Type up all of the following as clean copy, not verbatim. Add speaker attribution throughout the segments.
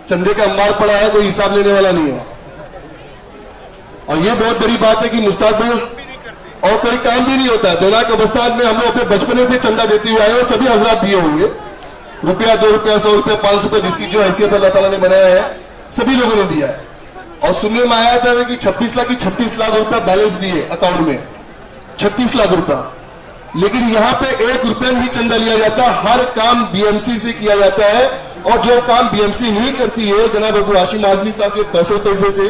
Speaker 1: चंदे का अंबार पड़ा है, कोई हिसाब लेने वाला नहीं है। और ये बहुत बड़ी बात है कि मुश्ताक भाई और कोई काम भी नहीं होता है। देना कब्रिस्तान में हम लोग अपने बचपने से चंदा देते हुए आए और सभी हजरात दिए होंगे, रुपया 2 रुपया 100 रुपया 500 रुपया, जिसकी जो हैसियत अल्लाह ताला ने बनाया है सभी लोगों ने दिया है। और सुनने में आया था कि 26 लाख रुपया बैलेंस भी है अकाउंट में, 36 लाख रुपया। लेकिन यहाँ पे 1 रुपया नहीं चंदा लिया जाता, हर काम बीएमसी से किया जाता है। और जो काम बीएमसी नहीं करती है, जनाब अबू हाशिम आजमी साहब के पैसे से,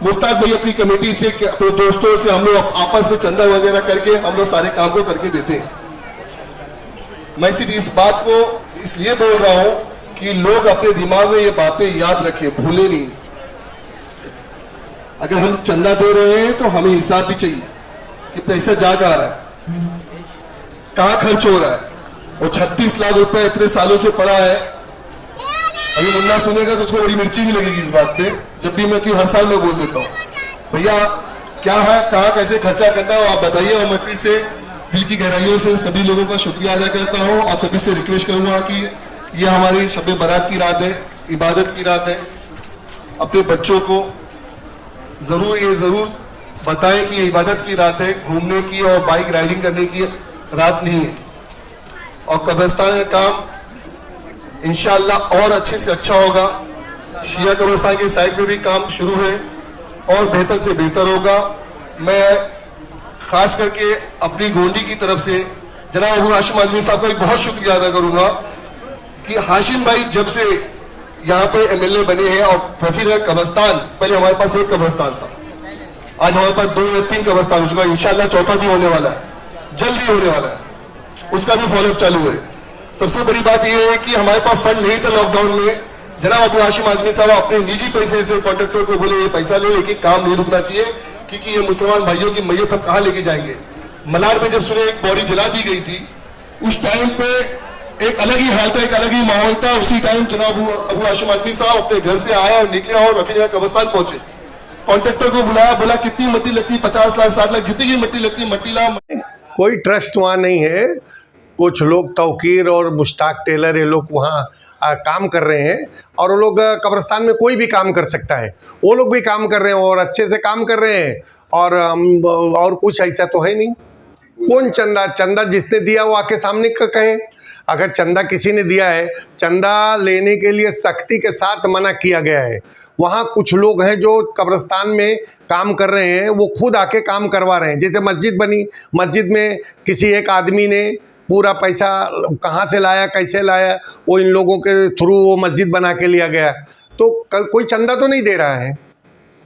Speaker 1: मुश्ताक भाई अपनी कमेटी से, अपने दोस्तों से हम लोग आपस में चंदा वगैरह करके हम लोग सारे काम को करके देते हैं। मैं सिर्फ इस बात को इसलिए बोल रहा हूं कि लोग अपने दिमाग में ये बातें याद रखें, भूले नहीं। अगर हम चंदा दे रहे हैं तो हमें हिसाब भी चाहिए कि पैसा जा कहां रहा है, कहां खर्च हो रहा है। और 36 लाख रुपए इतने सालों से पड़ा है। अभी मुन्ना सुनेगा तो उसको बड़ी मिर्ची भी लगेगी इस बात पे, जब भी मैं क्यों हर साल मैं बोल देता हूँ भैया क्या है, कहाँ कैसे खर्चा करना है आप बताइए। और मैं फिर से दिल की गहराइयों से सभी लोगों का शुक्रिया अदा करता हूँ और सभी से रिक्वेस्ट करूंगा कि ये हमारी शब बारात की रात है, इबादत की रात है। अपने बच्चों को जरूर बताएं कि ये इबादत की रात है, घूमने की और बाइक राइडिंग करने की रात नहीं है। और कब्रिस्तान का काम इंशाअल्लाह और अच्छे से अच्छा होगा। शिया कब्रिस्तान की साइड में भी काम शुरू है और बेहतर से बेहतर होगा। मैं खास करके अपनी गोंडी की तरफ से जनाब अबू हाशिम आजमी साहब का बहुत शुक्रिया अदा करूंगा कि हाशिम भाई जब से यहाँ पे एमएलए बने हैं और फफीर कब्रिस्तान, पहले हमारे पास 1 कब्रिस्तान था, आज हमारे पास 2 या 3 कब्रिस्तान हो चुका है। इंशाअल्लाह चौथा भी होने वाला है, जल्दी होने वाला है, उसका भी फॉलोअप चालू है। सबसे बड़ी बात यह है कि हमारे पास फंड नहीं था लॉकडाउन में। जनाब अबू हाशिम आजमी साहब अपने निजी पैसे से कॉन्ट्रैक्टर को बोले ये पैसा ले, लेकिन काम नहीं रुकना चाहिए क्योंकि ये मुसलमान भाइयों की मैयत हम कहाँ लेके जाएंगे। मलार में जब सुने एक बॉडी जला दी गई थी, उस टाइम पे एक अलग ही हाल था, एक अलग ही माहौल था। उसी टाइम जनाब अबू हाशिम आजमी साहब अपने घर से आया और निकले और रफीक कब्रिस्तान पहुंचे। कॉन्ट्रैक्टर को बुलाया, बोला कितनी मट्टी लगती, 50 लाख 60 लाख जितनी की मट्टी लगती मट्टी ला।
Speaker 2: कोई ट्रस्ट वहाँ नहीं है। कुछ लोग तौकीर और मुश्ताक टेलर ये लोग वहाँ काम कर रहे हैं और वो लोग कब्रिस्तान में कोई भी काम कर सकता है, वो लोग भी काम कर रहे हैं और अच्छे से काम कर रहे हैं। और कुछ ऐसा तो है नहीं। कौन चंदा जिसने दिया वो आके सामने का कहे। अगर चंदा किसी ने दिया है, चंदा लेने के लिए सख्ती के साथ मना किया गया है। वहाँ कुछ लोग हैं जो कब्रिस्तान में काम कर रहे हैं, वो खुद आके काम करवा रहे हैं। जैसे मस्जिद बनी, मस्जिद में किसी एक आदमी ने पूरा पैसा कहाँ से लाया, कैसे लाया, वो इन लोगों के थ्रू वो मस्जिद बना के लिया गया। तो कोई चंदा तो नहीं दे रहा है।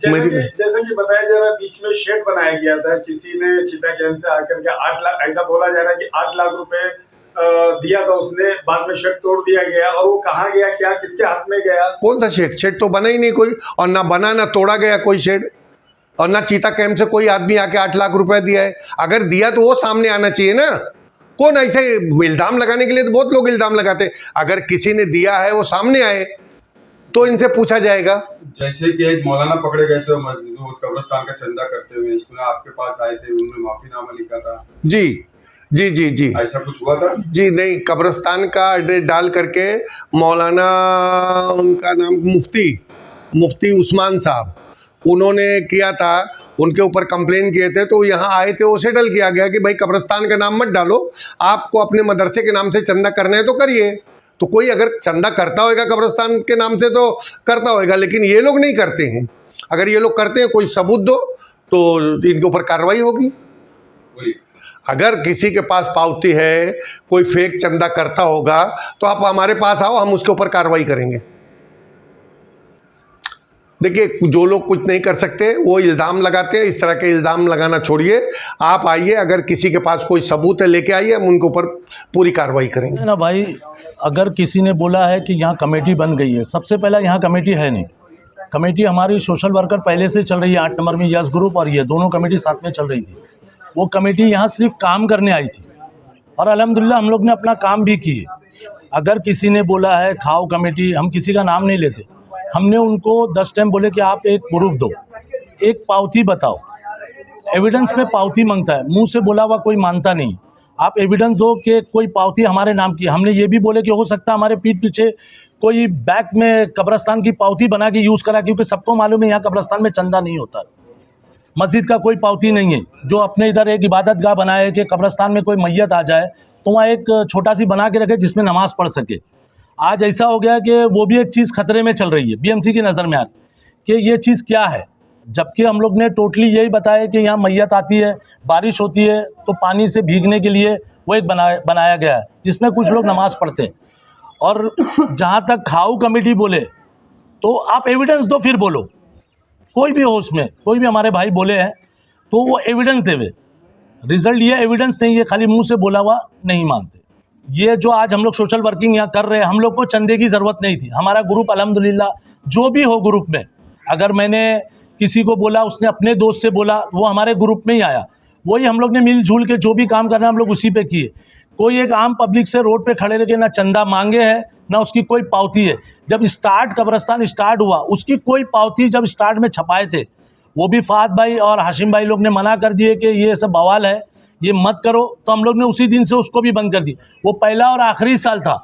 Speaker 3: जैसे कि बताया जा रहा है, बीच में शेड बनाया गया था, किसी ने चिता कैंप से आकर के 8 लाख, ऐसा बोला जा रहा है कि 8 लाख रुपए दिया था उसने, बाद में शेड तोड़ दिया गया। और वो कहाँ गया, क्या किसके हाथ में गया? कौन सा शेड?
Speaker 2: शेड तो बना ही नहीं कोई, और ना बना ना तोड़ा गया कोई शेड, और ना चीता कैंप से कोई आदमी आके 8 लाख रुपए दिया है। अगर दिया तो वो सामने आना चाहिए ना। कौन ऐसे इल्जाम लगाने के लिए तो बहुत लोग इल्जाम लगाते। अगर किसी ने दिया है वो सामने आए तो इनसे पूछा जाएगा।
Speaker 4: जैसे कि एक मौलाना पकड़े गए थे कब्रिस्तान का चंदा करते हुए, सुना आपके पास आए थे, उन्होंने माफीनामा लिखा था।
Speaker 2: जी
Speaker 4: ऐसा कुछ हुआ था?
Speaker 2: जी नहीं, कब्रिस्तान का एड्रेस डाल करके मौलाना, उनका नाम मुफ्ती उस्मान साहब, उन्होंने किया था, उनके ऊपर कंप्लेन किए थे। तो यहाँ आए थे, वो सेटल किया गया कि भाई कब्रिस्तान का नाम मत डालो, आपको अपने मदरसे के नाम से चंदा करना है तो करिए। तो कोई अगर चंदा करता होगा कब्रिस्तान के नाम से तो करता होगा, लेकिन ये लोग नहीं करते हैं। अगर ये लोग करते हैं, कोई सबूत दो तो इनके ऊपर कार्रवाई होगी। अगर किसी के पास पावती है, कोई फेक चंदा करता होगा तो आप हमारे पास आओ, हम उसके ऊपर कार्रवाई करेंगे। देखिए, जो लोग कुछ नहीं कर सकते वो इल्ज़ाम लगाते हैं। इस तरह के इल्ज़ाम लगाना छोड़िए, आप आइए, अगर किसी के पास कोई सबूत है लेके आइए, हम उनके ऊपर पूरी कार्रवाई करेंगे
Speaker 5: ना भाई। अगर किसी ने बोला है कि यहाँ कमेटी बन गई है, सबसे पहला यहाँ कमेटी है नहीं। कमेटी हमारी सोशल वर्कर पहले से चल रही है, 8 नंबर में यस ग्रुप और ये दोनों कमेटी साथ में चल रही थी। वो कमेटी यहाँ सिर्फ काम करने आई थी और अल्हम्दुलिल्लाह हम लोग ने अपना काम भी किए। अगर किसी ने बोला है खाओ कमेटी, हम किसी का नाम नहीं लेते। हमने उनको 10 टाइम बोले कि आप एक प्रूफ दो, एक पावती बताओ। एविडेंस में पावती मांगता है, मुंह से बोला हुआ कोई मानता नहीं। आप एविडेंस दो कि कोई पावती हमारे नाम की। हमने ये भी बोले कि हो सकता है हमारे पीठ पीछे कोई बैक में कब्रस्तान की पावती बना के यूज़ करा, क्योंकि सबको मालूम है यहाँ कब्रस्तान में चंदा नहीं होता, मस्जिद का कोई पावती नहीं है। जो अपने इधर एक इबादत गाह बनाया है कि कब्रस्तान में कोई मैयत आ जाए तो वहाँ एक छोटा सी बना के रखे जिसमें नमाज़ पढ़ सके। आज ऐसा हो गया कि वो भी एक चीज़ खतरे में चल रही है, बीएमसी की नज़र में आ कि ये चीज़ क्या है, जबकि हम लोग ने टोटली यही बताया कि यहाँ मैयत आती है, बारिश होती है तो पानी से भीगने के लिए वो एक बनाया गया है जिसमें कुछ लोग नमाज़ पढ़ते हैं। और जहाँ तक खाऊ कमेटी बोले तो आप एविडेंस दो फिर बोलो, कोई भी हो उसमें, कोई भी हमारे भाई बोले हैं तो वो एविडेंस देवे। रिजल्ट ये एविडेंस नहीं है, खाली मुंह से बोला हुआ नहीं मानते। ये जो आज हम लोग सोशल वर्किंग यहाँ कर रहे हैं, हम लोग को चंदे की ज़रूरत नहीं थी। हमारा ग्रुप अल्हम्दुलिल्लाह जो भी हो ग्रुप में, अगर मैंने किसी को बोला, उसने अपने दोस्त से बोला, वो हमारे ग्रुप में ही आया, वही हम लोग ने मिलजुल के जो भी काम करना हम लोग उसी पे किए। कोई एक आम पब्लिक से रोड पे खड़े रह के ना चंदा मांगे है ना उसकी कोई पावती है। जब कब्रस्तान स्टार्ट हुआ उसकी कोई पावती जब स्टार्ट में छपाए थे, वो भी फहद भाई और हाशिम भाई लोग ने मना कर दिए कि ये सब बवाल है, ये मत करो, तो हम लोग ने उसी दिन से उसको भी बंद कर दी। वो पहला और आखिरी साल था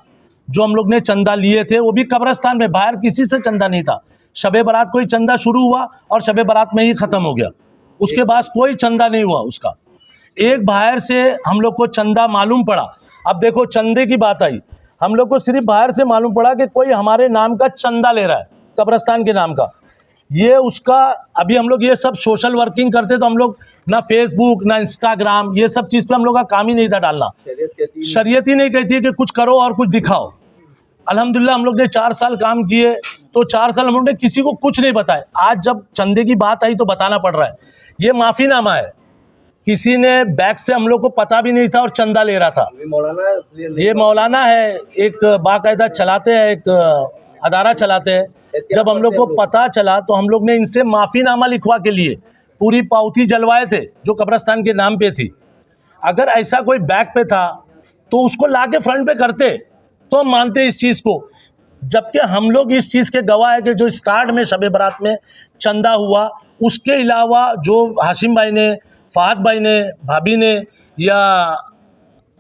Speaker 5: जो हम लोग ने चंदा लिए थे, वो भी कब्रस्तान में, बाहर किसी से चंदा नहीं था। शबे बारात कोई चंदा शुरू हुआ और शबे बारात में ही ख़त्म हो गया, उसके बाद कोई चंदा नहीं हुआ उसका। एक बाहर से हम लोग को चंदा मालूम पड़ा। अब देखो चंदे की बात आई, हम लोग को सिर्फ बाहर से मालूम पड़ा कि कोई हमारे नाम का चंदा ले रहा है कब्रस्तान के नाम का। ये उसका अभी हम लोग ये सब सोशल वर्किंग करते तो हम लोग ना फेसबुक ना इंस्टाग्राम ये सब चीज़ पे हम लोग का काम ही नहीं था डालना। शरीयत ही नहीं कहती है कि कुछ करो और कुछ दिखाओ। अल्हम्दुलिल्लाह हम लोग ने 4 साल काम किए तो 4 साल हम लोग ने किसी को कुछ नहीं बताया। आज जब चंदे की बात आई तो बताना पड़ रहा है। ये माफ़ीनामा है, किसी ने बैग से हम लोग को पता भी नहीं था और चंदा ले रहा था। ये मौलाना है, एक बाकायदा चलाते हैं, एक अदारा चलाते हैं। जब हम लोग को पता चला तो हम लोग ने इनसे माफ़ीनामा लिखवा के लिए पूरी पावती जलवाए थे जो कब्रस्तान के नाम पे थी। अगर ऐसा कोई बैग पे था तो उसको ला के फ्रंट पे करते तो हम मानते इस चीज़ को। जबकि हम लोग इस चीज़ के गवाह है कि जो स्टार्ट में शबे बारात में चंदा हुआ, उसके अलावा जो हाशिम भाई ने, फहद भाई ने, भाभी ने या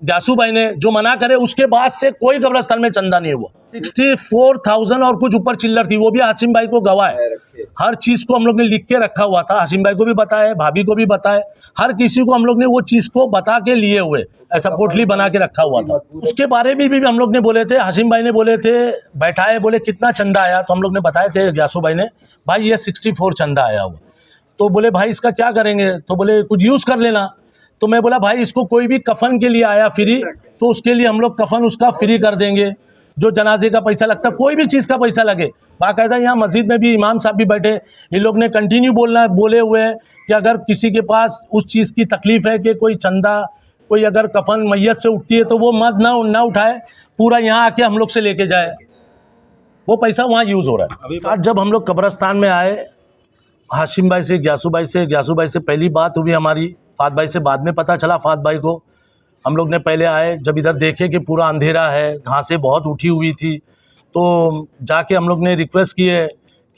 Speaker 5: जासू भाई ने जो मना करे, उसके बाद से कोई कब्रस्तान में चंदा नहीं हुआ। 64,000 और कुछ ऊपर चिल्लर थी, वो भी हाशिम भाई को गवाह है। हर चीज़ को हम लोग ने लिख के रखा हुआ था, हाशिम भाई को भी बताया, भाभी को भी बताया, हर किसी को हम लोग ने वो चीज़ को बता के लिए हुए, ऐसा पोटली बना के रखा हुआ था। उसके बारे में भी हम लोग ने बोले थे, हाशिम भाई ने बोले थे, बैठाए, बोले कितना चंदा आया, तो हम लोग ने बताए थे जासू भाई ने, भाई ये 64 चंदा आया हुआ। तो बोले भाई इसका क्या करेंगे, तो बोले कुछ यूज़ कर लेना। तो मैं बोला भाई इसको कोई भी कफन के लिए आया फ्री तो उसके लिए हम लोग कफन उसका फ्री कर देंगे, जो जनाजे का पैसा लगता, कोई भी चीज़ का पैसा लगे। बाकायदा यहाँ मस्जिद में भी इमाम साहब भी बैठे, इन लोग ने कंटिन्यू बोले हुए हैं कि अगर किसी के पास उस चीज़ की तकलीफ़ है कि कोई चंदा, कोई अगर कफन मैयत से उठती है तो वो मत ना उठाए, पूरा यहाँ आके हम लोग से लेके जाए, वो पैसा वहाँ यूज़ हो रहा है। अभी जब हम लोग कब्रस्तान में आए, हाशिम भाई से, ग्यासू भाई से पहली बात हुई हमारी, फहद भाई से बाद में पता चला। फहद भाई को हम लोग ने पहले आए, जब इधर देखे कि पूरा अंधेरा है, घासें बहुत उठी हुई थी, तो जाके हम लोग ने रिक्वेस्ट किए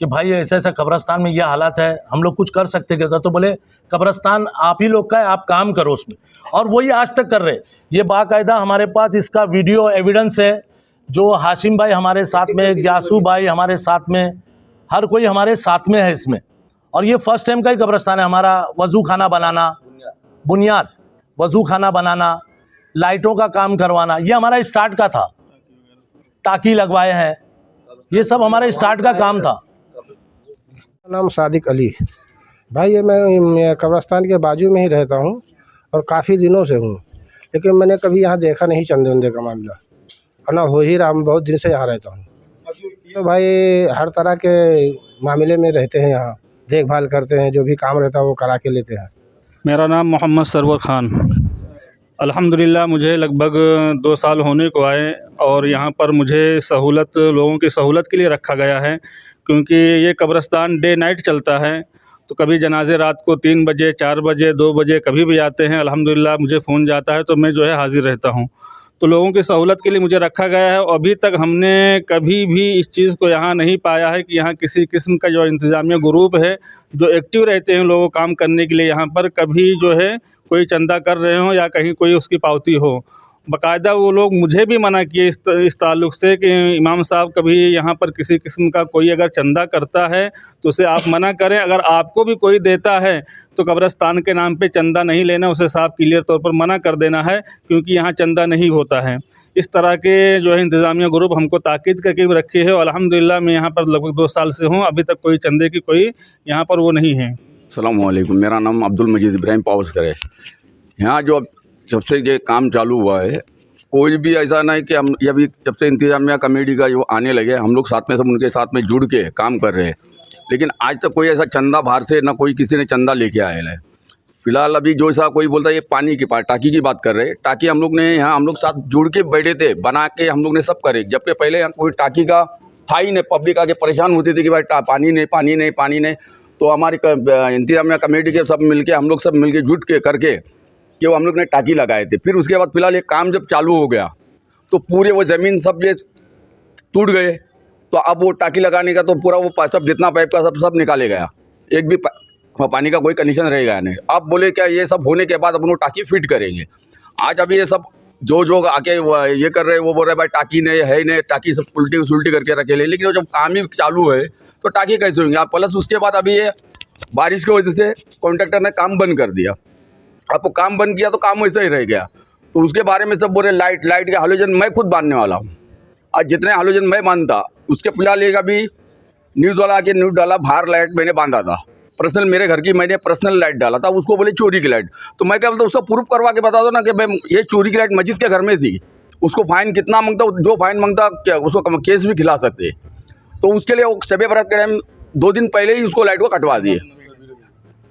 Speaker 5: कि भाई ऐसा ऐसा कब्रस्तान में ये हालात है, हम लोग कुछ कर सकते क्या? तो बोले कब्रस्तान आप ही लोग का है, आप काम करो उसमें, और वही आज तक कर रहे। ये बाकायदा हमारे पास इसका वीडियो एविडेंस है, जो हाशिम भाई हमारे साथ में, ग्यासू भाई हमारे साथ में, हर कोई हमारे साथ में है इसमें। और ये फर्स्ट टाइम का ही कब्रस्तान है हमारा। वज़ू खाना बनाना, बुनियाद वज़ू खाना बनाना, लाइटों का काम करवाना, ये हमारा स्टार्ट का था। टाकी लगवाए हैं, ये सब हमारे स्टार्ट का काम था।
Speaker 6: नाम सादिक अली भाई, ये मैं कब्रस्तान के बाजू में ही रहता हूँ और काफ़ी दिनों से हूँ, लेकिन मैंने कभी यहाँ देखा नहीं चंदे वंदे का मामला, है ना, हो ही रहा। बहुत दिन से यहाँ रहता हूँ, तो भाई हर तरह के मामले में रहते हैं, यहाँ देखभाल करते हैं, जो भी काम रहता है वो करा के लेते हैं।
Speaker 7: मेरा नाम मोहम्मद सरवर ख़ान। अल्हम्दुलिल्लाह मुझे लगभग 2 साल होने को आए और यहाँ पर मुझे सहूलत, लोगों की सहूलत के लिए रखा गया है, क्योंकि ये कब्रस्तान डे नाइट चलता है। तो कभी जनाजे रात को 3 बजे, 4 बजे, 2 बजे कभी भी आते हैं। अल्हम्दुलिल्लाह मुझे फ़ोन जाता है तो मैं जो है हाज़िर रहता हूँ। तो लोगों की सहूलत के लिए मुझे रखा गया है। अभी तक हमने कभी भी इस चीज़ को यहाँ नहीं पाया है कि यहाँ किसी किस्म का जो इंतज़ामिया ग्रुप है जो एक्टिव रहते हैं लोगों काम करने के लिए, यहाँ पर कभी जो है कोई चंदा कर रहे हों या कहीं कोई उसकी पावती हो। बाकायदा वो लोग मुझे भी मना किए इस ताल्लुक़ से कि इमाम साहब कभी यहाँ पर किसी किस्म का कोई अगर चंदा करता है तो उसे आप मना करें, अगर आपको भी कोई देता है तो कब्रिस्तान के नाम पे चंदा नहीं लेना, उसे साफ क्लियर तौर पर मना कर देना है, क्योंकि यहाँ चंदा नहीं होता है। इस तरह के जो है इंतज़ामिया ग्रुप हमको ताकीद करके भी रखे है और अल्हम्दुलिल्लाह मैं यहाँ पर लगभग 2 साल से हूँ, अभी तक कोई चंदे की कोई यहाँ पर वो नहीं है।
Speaker 8: अस्सलाम वालेकुम, मेरा नाम अब्दुल मजीद इब्राहिम पावस्कर है। यहाँ जो जब से ये काम चालू हुआ है, कोई भी ऐसा नहीं कि हम ये अभी जब से इंतजामिया कमेटी का जो आने लगे, हम लोग साथ में सब उनके साथ में जुड़ के काम कर रहे हैं, लेकिन आज तक कोई ऐसा चंदा बाहर से ना कोई किसी ने चंदा लेके आया है। फिलहाल अभी जो ऐसा कोई बोलता है ये पानी की टाकी की बात कर रहे हैं, टाकी हम लोग ने यहाँ हम लोग साथ जुड़ के बैठे थे, बना के हम लोग ने सब करे, जबकि पहले यहाँ कोई टाकी का था ही नहीं। पब्लिक आके परेशान होती थी कि भाई पानी नहीं पानी नहीं पानी नहीं। तो हमारी इंतजामिया कमेटी के सब मिलके हम लोग सब मिलके जुट के करके कि वो हम लोग ने टाकी लगाए थे। फिर उसके बाद फिलहाल ये काम जब चालू हो गया तो पूरे वो ज़मीन सब ये टूट गए, तो अब वो टाकी लगाने का तो पूरा वो सब जितना पाइप का सब निकाले गया, एक भी पानी का कोई कंडीशन रहेगा नहीं। अब बोले क्या ये सब होने के बाद अपन वो टाकी फिट करेंगे। आज अभी ये सब जो आके ये कर रहे हैं वो बोल रहे भाई टाकी नहीं है नहीं, टाकी सब उल्टी सुलटी करके रखे ले, लेकिन जब काम ही चालू है तो टाकी कैसे होंगे आप। प्लस उसके बाद अभी ये बारिश की वजह से कॉन्ट्रैक्टर ने काम बंद कर दिया। अब वो काम बंद किया तो काम वैसा ही रह गया। तो उसके बारे में सब बोल रहे लाइट के हालोजन मैं खुद बांधने वाला हूँ। आज जितने हालोजन मैं बांधता उसके फिलहाल एक अभी न्यूज़ वाला आके न्यूज़ डाला, बाहर लाइट मैंने बांधा था पर्सनल, मेरे घर की मैंने पर्सनल लाइट डाला था, उसको बोले चोरी की लाइट। तो मैं क्या बोलता उसको प्रूफ करवा के बता दो ना कि भाई ये चोरी की लाइट मस्जिद के घर में थी। उसको फाइन कितना मांगता, जो फाइन मांगता क्या उसको केस भी खिला सकते। तो उसके लिए वो शबे बारात के टाइम 2 दिन पहले ही उसको लाइट को कटवा दिए।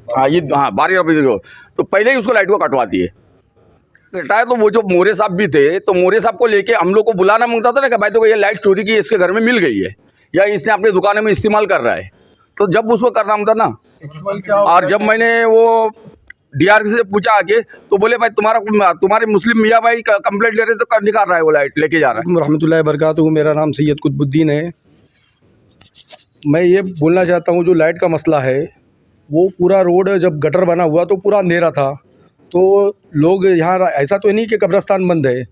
Speaker 8: हाँ ये 12 बजे को तो पहले ही उसको लाइट को कटवा दिए कटाए। तो वो जो मोरे साहब भी थे, तो मोरे साहब को लेके हम लोग को बुलाना मांगता था ना कि भाई तो ये लाइट चोरी की इसके घर में मिल गई है या इसने अपने दुकान में इस्तेमाल कर रहा है। तो जब उसको करना था ना, और जब मैंने वो डीआर से पूछा आके तो बोले भाई तुम्हारे मुस्लिम मियाँ भाई कंप्लेंट ले रहे तो कर निकाल रहा है, वो लाइट लेके जा रहा है।
Speaker 6: रहमतुल्लाहि बरकातहू। मेरा नाम सैयद कुतुबुद्दीन है। मैं ये बोलना चाहता हूँ जो लाइट का मसला है, वो पूरा रोड जब गटर बना हुआ तो पूरा अंधेरा था। तो लोग यहाँ ऐसा तो नहीं कि कब्रिस्तान बंद है,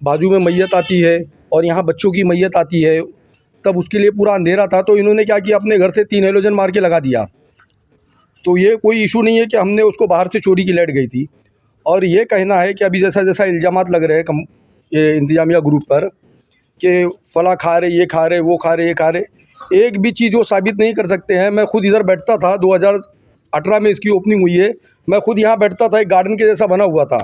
Speaker 6: बाजू में मैयत आती है और यहाँ बच्चों की मैयत आती है, तब उसके लिए पूरा अंधेरा था। तो इन्होंने क्या किया, अपने घर से 3 हेलोजन मार के लगा दिया। तो ये कोई इशू नहीं है कि हमने उसको बाहर से चोरी की लाइट गई थी। और ये कहना है कि अभी जैसा इल्ज़ामात लग रहे हैं ये इंतजामिया ग्रुप पर कि फला खा रहे, ये खा रहे, वो खा रहे, ये खा रहे, एक भी चीज़ वो साबित नहीं कर सकते हैं। मैं खुद इधर बैठता था, 2018 में इसकी ओपनिंग हुई है, मैं खुद यहाँ बैठता था, एक गार्डन के जैसा बना हुआ था,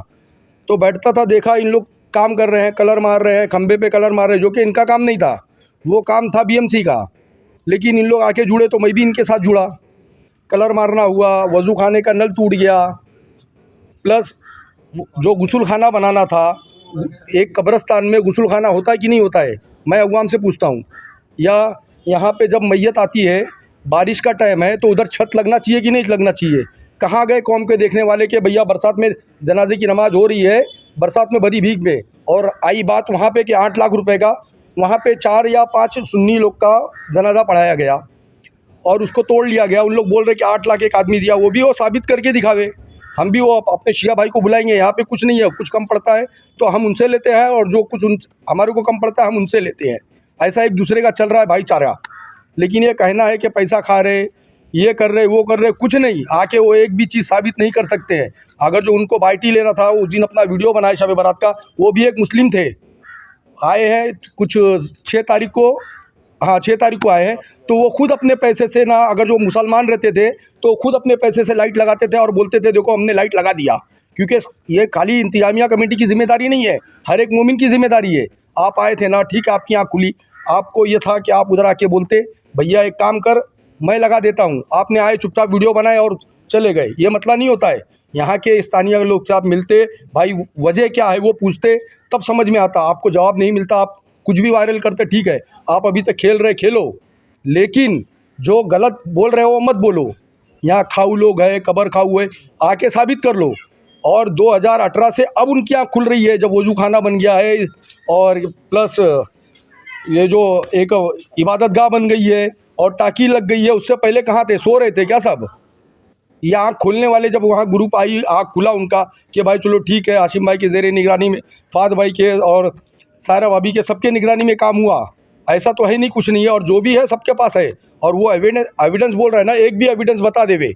Speaker 6: तो बैठता था, देखा इन लोग काम कर रहे हैं, कलर मार रहे हैं, खंबे पे कलर मार रहे हैं, जो कि इनका काम नहीं था, वो काम था बीएमसी का। लेकिन इन लोग आके जुड़े तो मैं भी इनके साथ जुड़ा, कलर मारना हुआ, वज़ू खाने का नल टूट गया, प्लस जो गुस्ल खाना बनाना था, एक कब्रिस्तान में गुस्ल खाना होता है कि नहीं होता है, मैं अवाम से पूछता हूँ। या यहाँ पे जब मैयत आती है, बारिश का टाइम है, तो उधर छत लगना चाहिए कि नहीं लगना चाहिए? कहाँ गए कौम के देखने वाले कि भैया बरसात में जनाजे की नमाज़ हो रही है, बरसात में बड़ी भीग में, और आई बात वहाँ पे कि 8 लाख रुपए का, वहाँ पे 4 या 5 सुन्नी लोग का जनाजा पढ़ाया गया और उसको तोड़ लिया गया। उन लोग बोल रहे कि 8 लाख एक आदमी दिया, वो भी वो साबित करके दिखावे। हम भी वो अपने शिया भाई को बुलाएंगे, यहाँ पे कुछ नहीं है, कुछ कम पड़ता है तो हम उनसे लेते हैं, और जो कुछ हमारे को कम पड़ता है हम उनसे लेते हैं। ऐसा एक दूसरे का चल रहा है भाईचारा। लेकिन ये कहना है कि पैसा खा रहे, ये कर रहे, वो कर रहे, कुछ नहीं, आके वो एक भी चीज़ साबित नहीं कर सकते हैं। अगर जो उनको बाइटी लेना था, उस दिन अपना वीडियो बनाए शब बारात का, वो भी एक मुस्लिम थे, आए हैं कुछ 6 तारीख को, हाँ 6 तारीख को आए हैं, तो वो खुद अपने पैसे से ना, अगर जो मुसलमान रहते थे तो खुद अपने पैसे से लाइट लगाते थे और बोलते थे देखो हमने लाइट लगा दिया। क्योंकि ये खाली इंतजामिया कमेटी की जिम्मेदारी नहीं है, हर एक मोमिन की जिम्मेदारी है। आप आए थे ना, ठीक है, आपकी आँख खुली, आपको ये था कि आप उधर आके बोलते भैया एक काम कर, मैं लगा देता हूँ, आपने आए चुपचाप वीडियो बनाए और चले गए, ये मतलब नहीं होता है। यहाँ के स्थानीय लोग से आप मिलते, भाई वजह क्या है वो पूछते, तब समझ में आता। आपको जवाब नहीं मिलता, आप कुछ भी वायरल करते, ठीक है आप अभी तक खेल रहे खेलो, लेकिन जो गलत बोल रहे हो वो मत बोलो। यहाँ खाऊ लोग है, कबर खाऊ है, आके साबित कर लो। और 2018 से अब उनकी आँख खुल रही है, जब वजू खाना बन गया है और प्लस ये जो एक इबादत गाह बन गई है और टाकी लग गई है। उससे पहले कहाँ थे, सो रहे थे क्या सब?
Speaker 9: ये आँख खोलने वाले जब वहाँ ग्रुप आई, आँख खुला उनका कि भाई चलो ठीक है, आशिम भाई के ज़ेरे निगरानी में, फाद भाई के और सायरा भाभी के सबके निगरानी में काम हुआ। ऐसा तो है नहीं, कुछ नहीं है, और जो भी है सबके पास है। और वो एविडेंस बोल रहा है ना, एक भी एविडेंस बता देवे।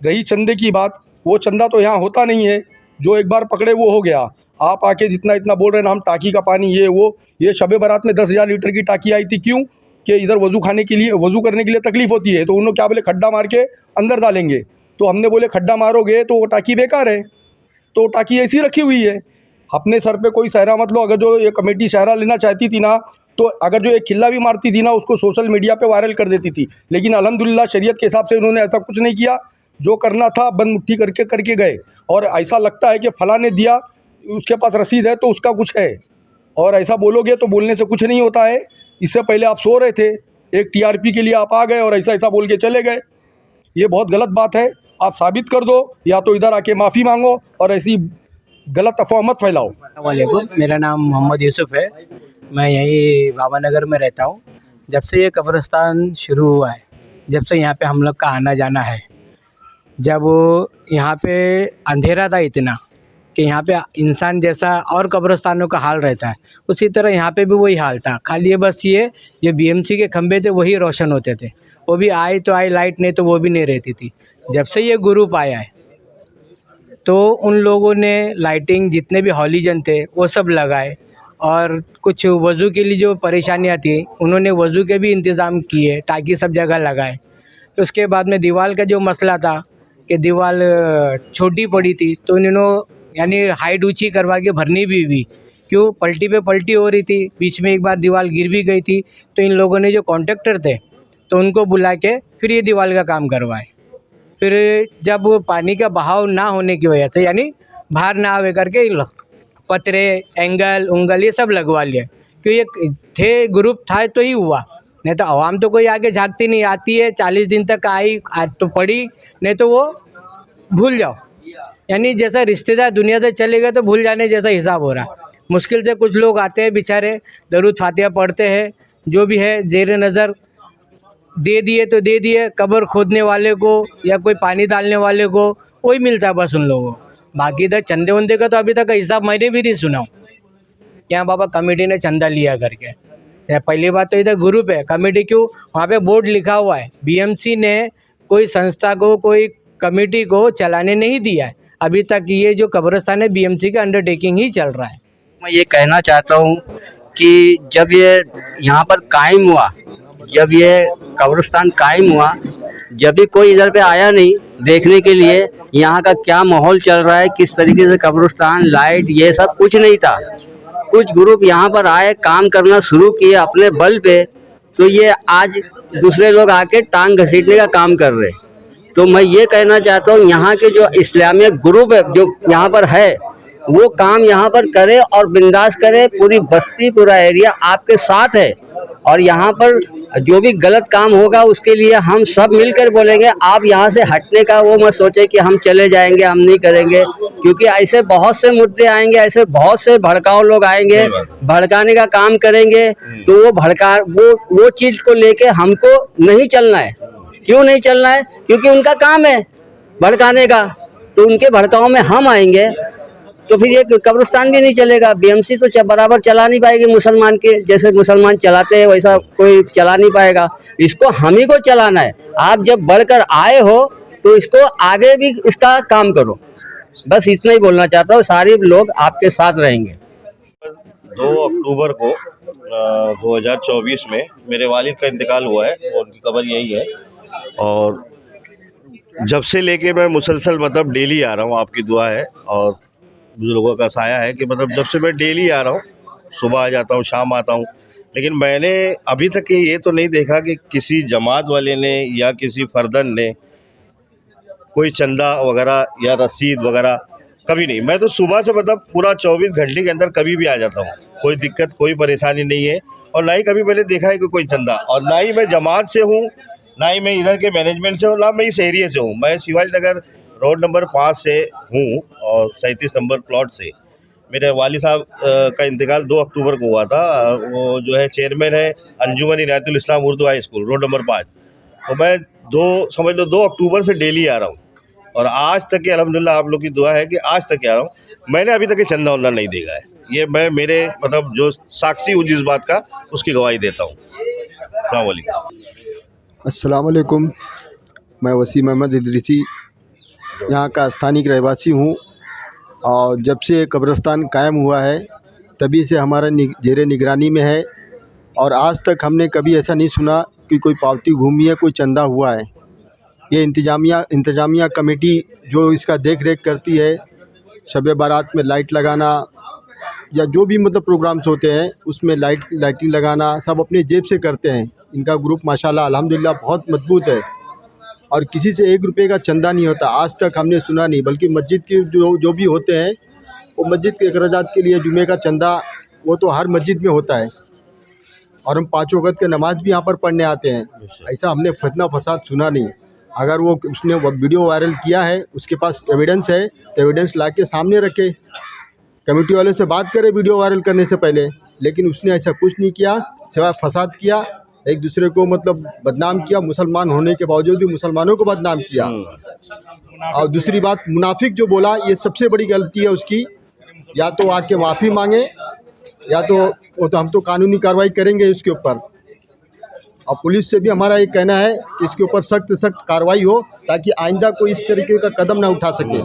Speaker 9: रही चंदे की बात, वो चंदा तो यहाँ होता नहीं है, जो एक बार पकड़े वो हो गया। आप आके जितना इतना बोल रहे हैं ना, हम टाकी का पानी ये वो, ये शबे बारात में 10,000 लीटर की टाकी आई थी, क्यों? कि इधर वज़ू खाने के लिए, वज़ू करने के लिए तकलीफ़ होती है, तो उन्होंने क्या बोले, खड्डा मार के अंदर डालेंगे। तो हमने बोले खड्डा मारोगे तो वो टाकी बेकार है, तो टाकी ऐसी रखी हुई है। अपने सर पे कोई सहरा मत लो। अगर जो ये कमेटी सहरा लेना चाहती थी ना, तो अगर जो एक खिल्ला भी मारती थी ना, उसको सोशल मीडिया पे वायरल कर देती थी। लेकिन अल्हम्दुलिल्लाह शरीयत के हिसाब से उन्होंने ऐसा कुछ नहीं किया। जो करना था बंद मुट्ठी करके गए। और ऐसा लगता है कि फलां ने दिया, उसके पास रसीद है तो उसका कुछ है, और ऐसा बोलोगे तो बोलने से कुछ नहीं होता है। इससे पहले आप सो रहे थे, एक टीआरपी के लिए आप आ गए और ऐसा बोल के चले गए। ये बहुत गलत बात है। आप साबित कर दो, या तो इधर आके माफ़ी मांगो, और ऐसी गलत अफवाह मत फैलाओ।
Speaker 10: वालेकुम, मेरा नाम मोहम्मद यूसुफ है। मैं यहीं बाबा नगर में रहता हूँ। जब से ये कब्रिस्तान शुरू हुआ है, जब से यहाँ पे हम लोग का आना जाना है, जब यहाँ पे अंधेरा था इतना कि यहाँ पे इंसान जैसा और कब्रिस्तानों का हाल रहता है, उसी तरह यहाँ पे भी वही हाल था। खाली ये बस ये बीएमसी के खंभे थे वही रोशन होते थे, वो भी आई तो आई लाइट, नहीं तो वो भी नहीं रहती थी। जब से ये ग्रुप आया है तो उन लोगों ने लाइटिंग, जितने भी हॉलीजन थे वो सब लगाए, और कुछ वज़ू के लिए जो परेशानियाँ थी उन्होंने वज़ू के भी इंतज़ाम किए, टाकी सब जगह लगाए। तो उसके बाद में दीवार का जो मसला था कि दीवार छोटी पड़ी थी, तो उन्होंने यानी हाइट ऊंची करवा के भरनी भी क्यों, पलटी पे पलटी हो रही थी, बीच में एक बार दीवार गिर भी गई थी। तो इन लोगों ने जो कॉन्ट्रैक्टर थे तो उनको बुला के फिर ये दीवार का काम करवाए। फिर जब पानी का बहाव ना होने की वजह से, यानी बाहर ना आवे करके पतरे, एंगल उंगल ये सब लगवा लिए, क्यों ये थे ग्रुप था तो ही हुआ, नहीं तो आवाम तो कोई आगे झांकती नहीं। आती है 40 दिन तक आई, आज तो पड़ी, नहीं तो वो भूल जाओ। यानी जैसा रिश्तेदार दुनिया से चले गए तो भूल जाने जैसा हिसाब हो रहा। मुश्किल से कुछ लोग आते हैं बेचारे, दरूद फातिहा पढ़ते हैं, जो भी है जेर नज़र दे दिए तो दे दिए, कब्र खोदने वाले को या कोई पानी डालने वाले को वही मिलता है बस उन लोगों को। बाकी इधर चंदे वंदे का तो अभी तक हिसाब मैंने भी नहीं सुना क्या बाबा कमेटी ने चंदा लिया करके। पहली बात तो इधर ग्रुप है, कमेटी क्यों, वहाँ पे बोर्ड लिखा हुआ है। बीएमसी ने कोई संस्था को, कोई कमेटी को चलाने नहीं दिया है अभी तक। ये जो कब्रिस्तान है बीएमसी का अंडरटेकिंग ही चल रहा है।
Speaker 11: मैं ये कहना चाहता हूँ कि जब ये यहाँ पर कायम हुआ, जब ये कब्रिस्तान कायम हुआ, जब भी कोई इधर पे आया नहीं देखने के लिए यहाँ का क्या माहौल चल रहा है, किस तरीके से कब्रिस्तान, लाइट, ये सब कुछ नहीं था। कुछ ग्रुप यहाँ पर आए, काम करना शुरू किए अपने बल पे, तो ये आज दूसरे लोग आके टांग घसीटने का काम कर रहे। तो मैं ये कहना चाहता हूँ यहाँ के जो इस्लामिक ग्रुप है जो यहाँ पर है, वो काम यहाँ पर करे और बिंदास करे। पूरी बस्ती, पूरा एरिया आपके साथ है, और यहाँ पर जो भी गलत काम होगा उसके लिए हम सब मिलकर बोलेंगे। आप यहाँ से हटने का वो मत सोचे कि हम चले जाएंगे, हम नहीं करेंगे, क्योंकि ऐसे बहुत से मुद्दे आएंगे, ऐसे बहुत से भड़काऊ लोग आएंगे, भड़काने का काम करेंगे। तो वो चीज़ को लेके हमको नहीं चलना है। क्यों नहीं चलना है? क्योंकि उनका काम है भड़काने का, तो उनके भड़काऊ में हम आएंगे तो फिर ये कब्रिस्तान भी नहीं चलेगा। बीएमसी तो बराबर चला नहीं पाएगी, मुसलमान के जैसे मुसलमान चलाते हैं वैसा कोई चला नहीं पाएगा। इसको हम ही को चलाना है। आप जब बढ़कर आए हो तो इसको आगे भी इसका काम करो। बस इतना ही बोलना चाहता हूँ, सारे लोग आपके साथ रहेंगे।
Speaker 12: 2 अक्टूबर को 2024 में मेरे वालिद का इंतकाल हुआ है और उनकी कब्र यही है। और जब से लेके मैं मुसलसल मतलब डेली आ रहा हूँ, आपकी दुआ है और बुजुर्गों का साया है कि मतलब जब से मैं डेली आ रहा हूँ, सुबह आ जाता हूँ, शाम आता हूँ, लेकिन मैंने अभी तक ये तो नहीं देखा कि किसी जमात वाले ने या किसी फर्दन ने कोई चंदा वगैरह या रसीद वगैरह कभी नहीं। मैं तो सुबह से मतलब पूरा 24 घंटे के अंदर कभी भी आ जाता हूँ, कोई दिक्कत, कोई परेशानी नहीं है। और ना ही कभी मैंने देखा है कि कोई चंदा, और ना ही मैं जमात से हूँ, ना ही मैं इधर के मैनेजमेंट से हूँ, ना मैं इस एरिया से हूँ। मैं शिवाजी नगर रोड नंबर 5 से हूँ और 37 नंबर प्लॉट से। मेरे वालिद साहब का इंतकाल 2 अक्टूबर को हुआ था। वो जो है चेयरमैन है Anjuman Inayatul Islam Urdu high school road number 5। तो मैं समझ लो 2 अक्टूबर से डेली आ रहा हूँ। और आज तक के अल्हम्दुलिल्लाह आप लोग की दुआ है कि आज तक के आ रहा हूँ, मैंने अभी तक ये चंदा वंदा नहीं देखा है। ये मैं मेरे मतलब जो साक्षी हूँ जिस बात का, उसकी गवाही देता हूँ। अस्सलाम वालेकुम।
Speaker 13: अस्सलाम वालेकुम। मैं वसीम अहमद इदरीसी यहाँ का स्थानीय रहवासी हूँ और जब से कब्रिस्तान कायम हुआ है तभी से हमारा ज़ेरे निगरानी में है और आज तक हमने कभी ऐसा नहीं सुना कि कोई पावती घूमी है, कोई चंदा हुआ है। ये इंतजामिया कमेटी जो इसका देख रेख करती है, शब बारात में लाइट लगाना या जो भी मतलब प्रोग्राम्स होते हैं उसमें लाइटिंग लगाना सब अपने जेब से करते हैं। इनका ग्रुप माशाल्लाह अल्हम्दुलिल्लाह बहुत मजबूत है और किसी से 1 रुपये का चंदा नहीं होता, आज तक हमने सुना नहीं। बल्कि मस्जिद के जो भी होते हैं वो मस्जिद के अखराजात के लिए जुमे का चंदा वो तो हर मस्जिद में होता है और हम 5 वक़्त के नमाज भी यहाँ पर पढ़ने आते हैं। ऐसा हमने फितना फसाद सुना नहीं। अगर उसने वीडियो वायरल किया है, उसके पास एविडेंस है तो एविडेंस ला के सामने रखे, कमेटी वाले से बात करें वीडियो वायरल करने से पहले। लेकिन उसने ऐसा कुछ नहीं किया, सिवाय फसाद किया, एक दूसरे को मतलब बदनाम किया, मुसलमान होने के बावजूद भी मुसलमानों को बदनाम किया। और दूसरी बात, मुनाफिक जो बोला, ये सबसे बड़ी गलती है उसकी। या तो आके माफ़ी मांगे या तो हम तो कानूनी कार्रवाई करेंगे इसके ऊपर। और पुलिस से भी हमारा ये कहना है कि इसके ऊपर सख्त कार्रवाई हो ताकि आइंदा कोई इस तरीके का कदम ना उठा सके।